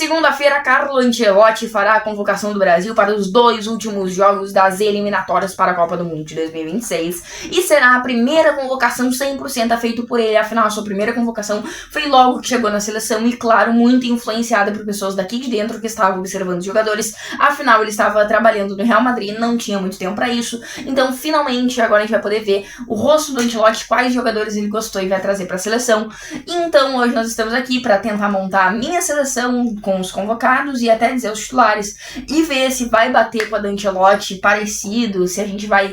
Segunda-feira, Carlo Ancelotti fará a convocação do Brasil para os 2 últimos jogos das eliminatórias para a Copa do Mundo de 2026 e será a primeira convocação 100% feita por ele. Afinal, a sua primeira convocação foi logo que chegou na seleção e, claro, muito influenciada por pessoas daqui de dentro que estavam observando os jogadores. Afinal, ele estava trabalhando no Real Madrid, não tinha muito tempo para isso. Então, finalmente, agora a gente vai poder ver o rosto do Ancelotti, quais jogadores ele gostou e vai trazer para a seleção. Então, hoje nós estamos aqui para tentar montar a minha seleção com os convocados e até dizer os titulares e ver se vai bater com a do Ancelotti parecido, se a gente vai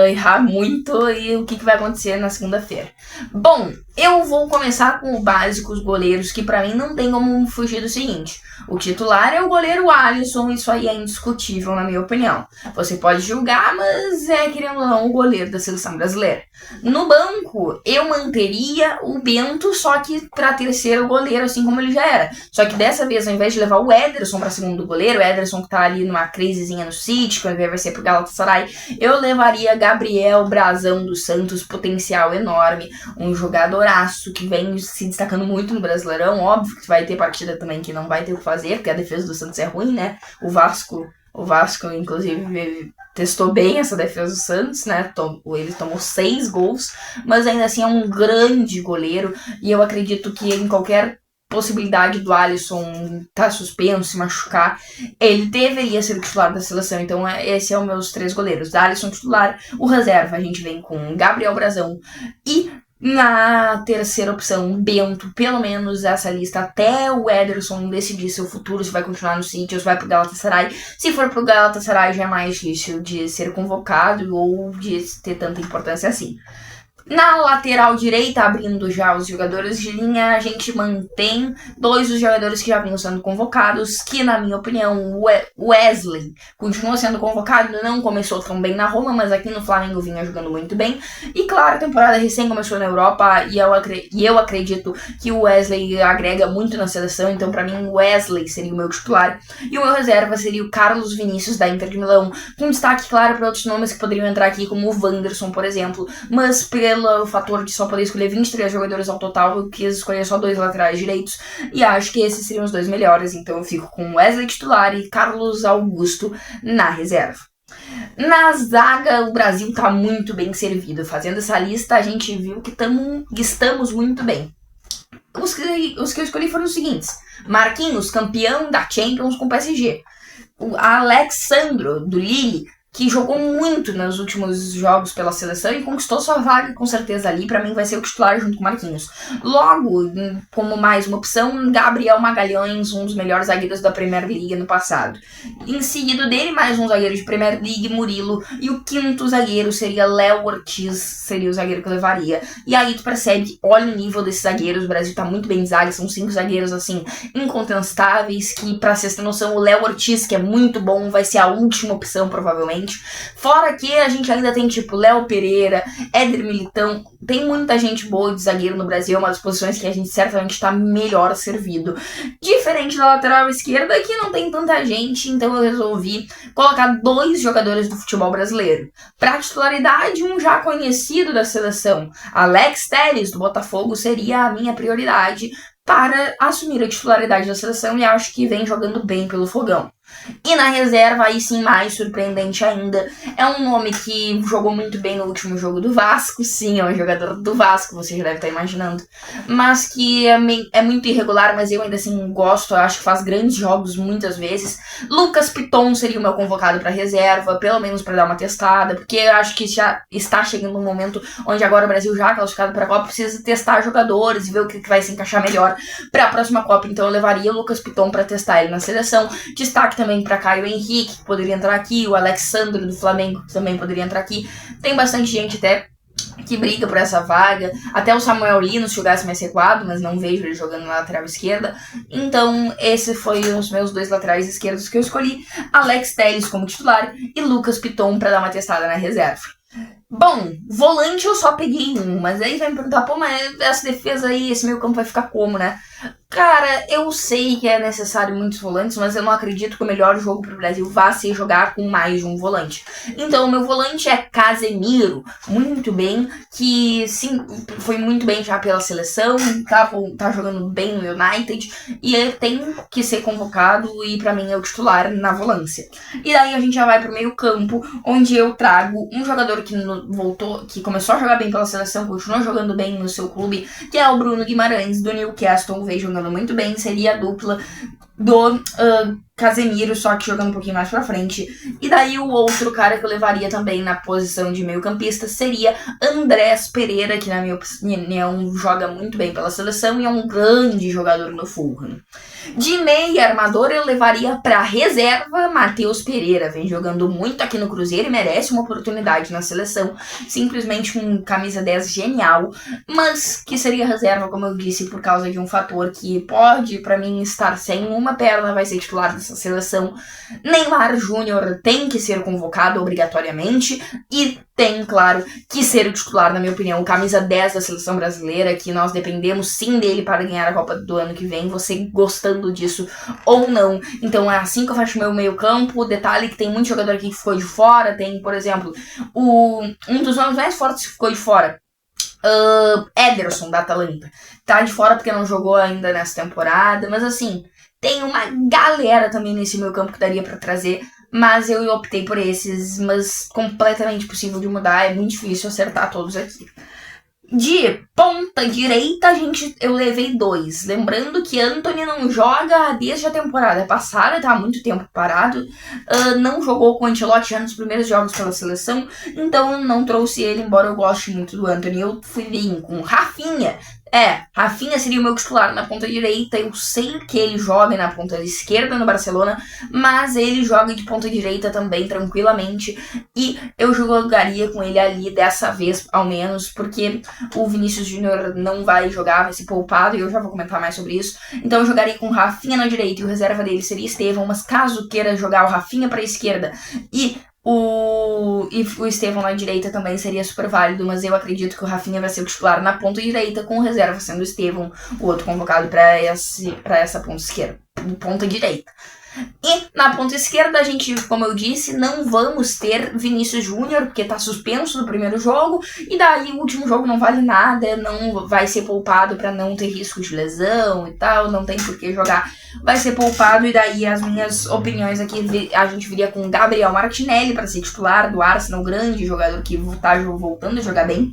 errar muito e o que vai acontecer na segunda-feira. Bom, eu vou começar com o básico, os goleiros, que pra mim não tem como fugir do seguinte: o titular é o goleiro Alisson, isso aí é indiscutível na minha opinião. Você pode julgar, mas querendo ou não, o goleiro da seleção brasileira. No banco, eu manteria o Bento, só que pra terceiro goleiro, assim como ele já era. Só que dessa vez, ao invés de levar o Ederson pra segundo goleiro, o Ederson que tá ali numa crisezinha no City, quando vai ser pro Galatasaray, eu levaria Gabriel Brazão dos Santos, potencial enorme, um jogadoraço que vem se destacando muito no Brasileirão. Óbvio que vai ter partida também que não vai ter o que fazer, porque a defesa do Santos é ruim, né? O Vasco, inclusive, testou bem essa defesa do Santos, né? Ele tomou 6 gols, mas ainda assim é um grande goleiro, e eu acredito que em qualquer possibilidade do Alisson estar suspenso, se machucar, ele deveria ser o titular da seleção. Então esse é os meus 3 goleiros: Alisson titular, o reserva a gente vem com Gabriel Brazão e na terceira opção, Bento, pelo menos essa lista até o Ederson decidir seu futuro, se vai continuar no City ou se vai pro Galatasaray. Se for pro Galatasaray já é mais difícil de ser convocado ou de ter tanta importância assim. Na lateral direita, abrindo já os jogadores de linha, a gente mantém 2 dos jogadores que já vinham sendo convocados, que na minha opinião, Wesley continua sendo convocado, não começou tão bem na Roma, mas aqui no Flamengo vinha jogando muito bem. E claro, a temporada recém começou na Europa e eu acredito que o Wesley agrega muito na seleção, então pra mim o Wesley seria o meu titular. E o meu reserva seria o Carlos Vinícius da Inter de Milão, com destaque claro para outros nomes que poderiam entrar aqui, como o Wanderson, por exemplo, mas pelo fator de só poder escolher 23 jogadores ao total, eu quis escolher só 2 laterais direitos e acho que esses seriam os 2 melhores, então eu fico com Wesley titular e Carlos Augusto na reserva. Na zaga, o Brasil tá muito bem servido. Fazendo essa lista, a gente viu que estamos muito bem. Os que eu escolhi foram os seguintes: Marquinhos, campeão da Champions com o PSG. O Alexandro, do Lille, que jogou muito nos últimos jogos pela seleção e conquistou sua vaga com certeza ali. Pra mim vai ser o titular junto com o Marquinhos. Logo, como mais uma opção, Gabriel Magalhães, um dos melhores zagueiros da Premier League no passado. Em seguida dele, mais um zagueiro de Premier League, Murilo. E o quinto zagueiro seria Léo Ortiz, seria o zagueiro que eu levaria. E aí tu percebe, olha o nível desses zagueiros, o Brasil tá muito bem de zaga, são 5 zagueiros assim, incontestáveis, que pra vocês terem noção, o Léo Ortiz, que é muito bom, vai ser a última opção provavelmente. Fora que a gente ainda tem tipo Léo Pereira, Éder Militão, tem muita gente boa de zagueiro no Brasil, é uma das posições que a gente certamente está melhor servido. Diferente da lateral esquerda, que não tem tanta gente, então eu resolvi colocar 2 jogadores do futebol brasileiro. Para titularidade, um já conhecido da seleção, Alex Telles, do Botafogo, seria a minha prioridade para assumir a titularidade da seleção e acho que vem jogando bem pelo fogão. E na reserva, aí sim, mais surpreendente ainda, é um nome que jogou muito bem no último jogo do Vasco. Sim, é um jogador do Vasco, você já deve estar imaginando, mas que é muito irregular, mas eu ainda assim gosto, eu acho que faz grandes jogos muitas vezes. Lucas Piton seria o meu convocado para reserva, pelo menos para dar uma testada, porque eu acho que já está chegando um momento onde agora o Brasil já classificado para a Copa precisa testar jogadores e ver o que vai se encaixar melhor para a próxima Copa. Então eu levaria o Lucas Piton para testar ele na seleção. Destaque também para Caio Henrique, que poderia entrar aqui, o Alexandre do Flamengo, que também poderia entrar aqui. Tem bastante gente até que briga por essa vaga, até o Samuel Lino se jogasse mais recuado, mas não vejo ele jogando na lateral esquerda. Então esses foram os meus 2 laterais esquerdos que eu escolhi: Alex Telles como titular e Lucas Piton para dar uma testada na reserva. Bom, volante eu só peguei um, mas aí vai me perguntar, pô, mas essa defesa aí, esse meio campo vai ficar como, né? Cara, eu sei que é necessário muitos volantes, mas eu não acredito que o melhor jogo pro Brasil vá ser jogar com mais de um volante. Então, o meu volante é Casemiro, muito bem, que sim, foi muito bem já pela seleção, tá jogando bem no United, e ele tem que ser convocado e pra mim é o titular na volância. E daí a gente já vai pro meio campo, onde eu trago um jogador que voltou, que começou a jogar bem pela seleção, continuou jogando bem no seu clube, que é o Bruno Guimarães, do Newcastle, veio jogando muito bem, seria a dupla do Casemiro, só que jogando um pouquinho mais pra frente. E daí o outro cara que eu levaria também na posição de meio campista seria Andrés Pereira, que na minha opinião joga muito bem pela seleção e é um grande jogador no Fulham. De meia armador eu levaria pra reserva Matheus Pereira, vem jogando muito aqui no Cruzeiro e merece uma oportunidade na seleção, simplesmente um camisa 10 genial, mas que seria reserva, como eu disse, por causa de um fator que pode, pra mim, estar sem uma perna, vai ser titular dessa seleção. Neymar Júnior tem que ser convocado obrigatoriamente e tem, claro, que ser o titular, na minha opinião, o camisa 10 da seleção brasileira, que nós dependemos sim dele para ganhar a Copa do ano que vem, você gostando disso ou não. Então é assim que eu faço meu meio campo. Detalhe que tem muito jogador aqui que ficou de fora, tem, por exemplo, um dos nomes mais fortes que ficou de fora, Ederson, da Atalanta. Tá de fora porque não jogou ainda nessa temporada, mas assim, tem uma galera também nesse meu campo que daria pra trazer, mas eu optei por esses, mas completamente possível de mudar, é muito difícil acertar todos aqui. De ponta direita, eu levei 2. Lembrando que Antony não joga desde a temporada passada, tá há muito tempo parado. Não jogou com o Ancelotti já nos primeiros jogos pela seleção, então eu não trouxe ele, embora eu goste muito do Antony. Eu fui vir com Rafinha. Rafinha seria o meu titular na ponta direita. Eu sei que ele joga na ponta esquerda no Barcelona, mas ele joga de ponta direita também tranquilamente. E eu jogaria com ele ali dessa vez, ao menos, porque o Vinícius Júnior não vai jogar, vai ser poupado, e eu já vou comentar mais sobre isso. Então eu jogaria com o Rafinha na direita e o reserva dele seria Estevão, mas caso queira jogar o Rafinha para a esquerda e o Estevão na direita também seria super válido, mas eu acredito que o Rafinha vai ser o titular na ponta direita, com o reserva sendo o Estevão, o outro convocado para essa ponta esquerda, ponta direita. E na ponta esquerda, a gente, como eu disse, não vamos ter Vinícius Júnior, porque tá suspenso no primeiro jogo, e daí o último jogo não vale nada, não vai ser poupado para não ter risco de lesão e tal, não tem por que jogar, vai ser poupado, e daí as minhas opiniões aqui, a gente viria com Gabriel Martinelli para ser titular do Arsenal, grande jogador que tá voltando a jogar bem.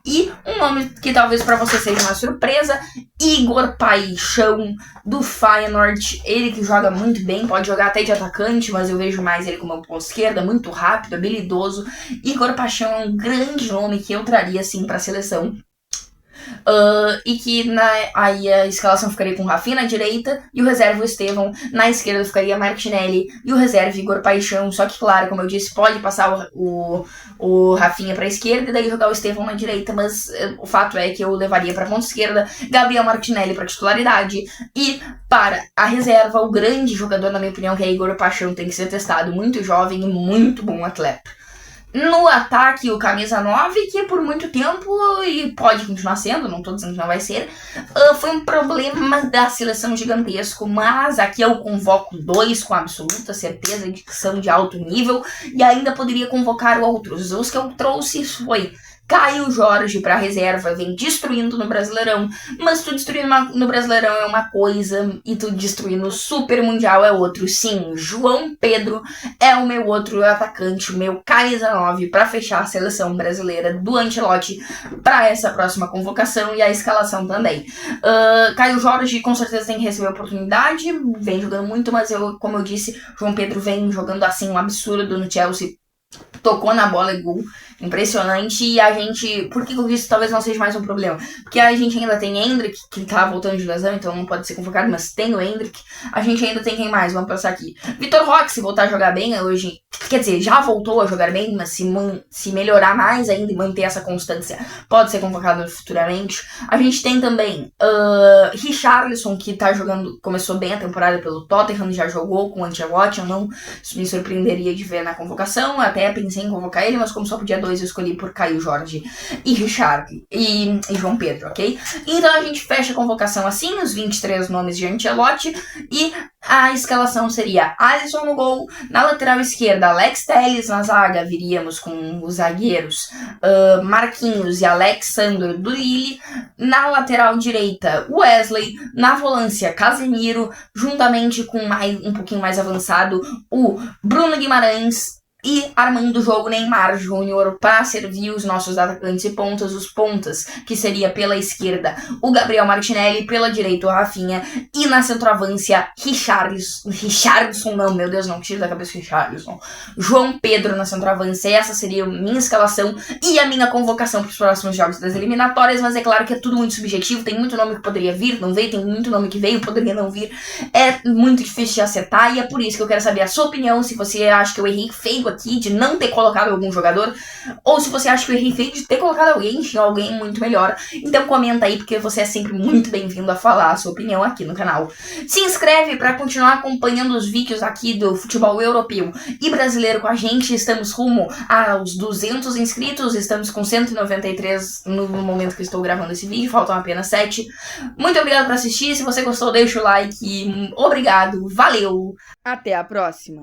E um nome que talvez para você seja uma surpresa, Igor Paixão, do Feyenoord. Ele que joga muito bem, pode jogar até de atacante, mas eu vejo mais ele como ponta esquerda, muito rápido, habilidoso. Igor Paixão é um grande nome que eu traria assim para a seleção. E que aí a escalação ficaria com o Rafinha na direita e o reserva o Estevão, na esquerda ficaria Martinelli e o reserva Igor Paixão, só que claro, como eu disse, pode passar o Rafinha pra esquerda e daí jogar o Estevão na direita, mas o fato é que eu levaria pra ponta esquerda Gabriel Martinelli pra titularidade e para a reserva o grande jogador, na minha opinião, que é Igor Paixão, tem que ser testado, muito jovem e muito bom atleta. No ataque, o camisa 9, que por muito tempo, e pode continuar sendo, não tô dizendo que não vai ser, foi um problema da seleção gigantesco, mas aqui eu convoco 2 com absoluta certeza de que são de alto nível, e ainda poderia convocar outros. Os que eu trouxe foi Caio Jorge pra reserva, vem destruindo no Brasileirão, mas tu destruir no Brasileirão é uma coisa e tu destruir no Super Mundial é outro. Sim, João Pedro é o meu outro atacante, o meu camisa 9 pra fechar a seleção brasileira do Ancelotti pra essa próxima convocação e a escalação também. Caio Jorge com certeza tem que receber a oportunidade, vem jogando muito, mas como eu disse, João Pedro vem jogando assim um absurdo no Chelsea. Tocou na bola e gol, impressionante, e a gente, por que eu disse talvez não seja mais um problema? Porque a gente ainda tem Endrick, que tá voltando de lesão, então não pode ser convocado, mas tem o Endrick, a gente ainda tem quem mais, vamos pensar aqui, Vitor Roque, se voltar a jogar bem hoje, quer dizer, já voltou a jogar bem, mas se melhorar mais ainda e manter essa constância, pode ser convocado futuramente. A gente tem também Richarlison, que tá jogando, começou bem a temporada pelo Tottenham, já jogou com o Ancelotti, eu não me surpreenderia de ver na convocação, até pensei em convocar ele, mas como só podia 2 eu escolhi por Caio Jorge e Richard e João Pedro, ok? Então a gente fecha a convocação assim, os 23 nomes de Ancelotti, e a escalação seria Alisson no gol, na lateral esquerda Alex Telles, na zaga viríamos com os zagueiros Marquinhos e Alexandre do Lille, na lateral direita Wesley, na volância Casemiro, juntamente com um pouquinho mais avançado o Bruno Guimarães, e armando o jogo Neymar Júnior para servir os nossos atacantes e pontas, os pontas, que seria pela esquerda o Gabriel Martinelli, pela direita o Rafinha, e na centroavância Richarlison, não, meu Deus, não, tira da cabeça Richarlison, João Pedro na centroavância. Essa seria a minha escalação e a minha convocação para os próximos jogos das eliminatórias, mas é claro que é tudo muito subjetivo, tem muito nome que poderia vir, não veio, tem muito nome que veio, poderia não vir, é muito difícil de acertar, e é por isso que eu quero saber a sua opinião, se você acha que eu errei feio aqui de não ter colocado algum jogador, ou se você acha que eu errei feio de ter colocado alguém muito melhor. Então comenta aí, porque você é sempre muito bem-vindo a falar a sua opinião aqui no canal. Se inscreve para continuar acompanhando os vídeos aqui do futebol europeu e brasileiro com a gente. Estamos rumo aos 200 inscritos, estamos com 193 no momento que estou gravando esse vídeo, faltam apenas 7. Muito obrigado por assistir, se você gostou deixa o like, obrigado, valeu, até a próxima.